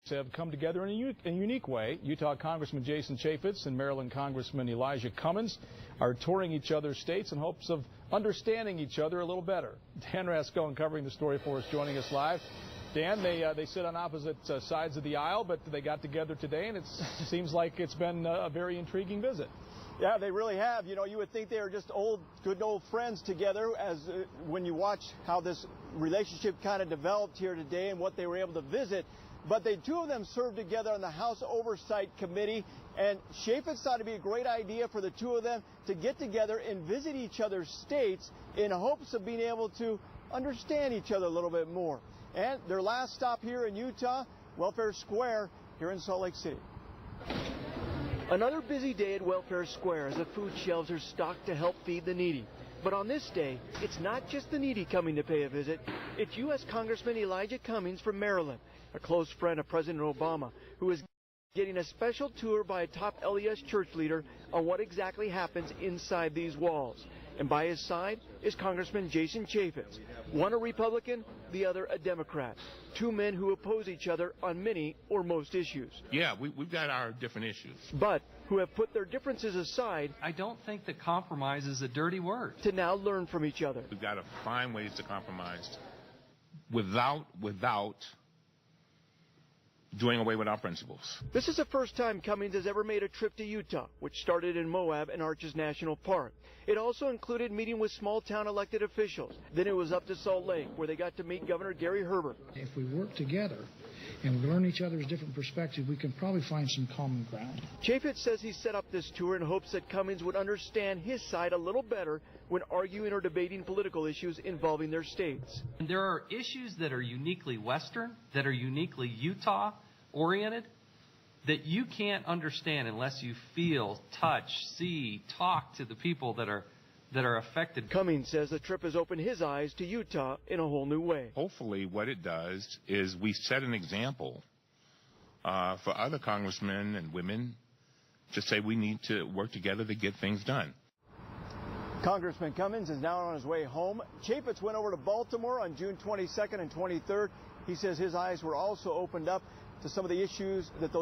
have come together in a unique way. Utah Congressman Jason Chaffetz and Maryland Congressman Elijah Cummings are touring each other's states in hopes of understanding each other a little better. Dan Rascon covering the story for us, joining us live. Dan, they sit on opposite sides of the aisle, but they got together today, and it seems like it's been a very intriguing visit. Yeah, they really have. You know, you would think they are just good old friends together when you watch how this relationship kind of developed here today and what they were able to visit. But the two of them served together on the House Oversight Committee, and Chaffetz thought it'd be a great idea for the two of them to get together and visit each other's states in hopes of being able to understand each other a little bit more. And their last stop here in Utah, Welfare Square here in Salt Lake City. Another busy day at Welfare Square as the food shelves are stocked to help feed the needy. But on this day, it's not just the needy coming to pay a visit. It's U.S. Congressman Elijah Cummings from Maryland, a close friend of President Obama, who is getting a special tour by a top LDS church leader on what exactly happens inside these walls. And by his side is Congressman Jason Chaffetz, one a Republican, the other a Democrat. Two men who oppose each other on many or most issues. Yeah, we've got our different issues. But who have put their differences aside. I don't think that compromise is a dirty word. To now learn from each other. We've got to find ways to compromise without doing away with our principles. This is the first time Cummings has ever made a trip to Utah, which started in Moab and Arches National Park. It also included meeting with small-town elected officials. Then it was up to Salt Lake, where they got to meet Governor Gary Herbert. If we work together and we learn each other's different perspectives, we can probably find some common ground. Chaffetz says he set up this tour in hopes that Cummings would understand his side a little better when arguing or debating political issues involving their states. There are issues that are uniquely Western, that are uniquely Utah-oriented, that you can't understand unless you feel, touch, see, talk to the people that are affected. Cummings says the trip has opened his eyes to Utah in a whole new way. Hopefully what it does is we set an example for other congressmen and women to say we need to work together to get things done. Congressman Cummings is now on his way home. Chaffetz went over to Baltimore on June 22nd and 23rd. He says his eyes were also opened up to some of the issues that those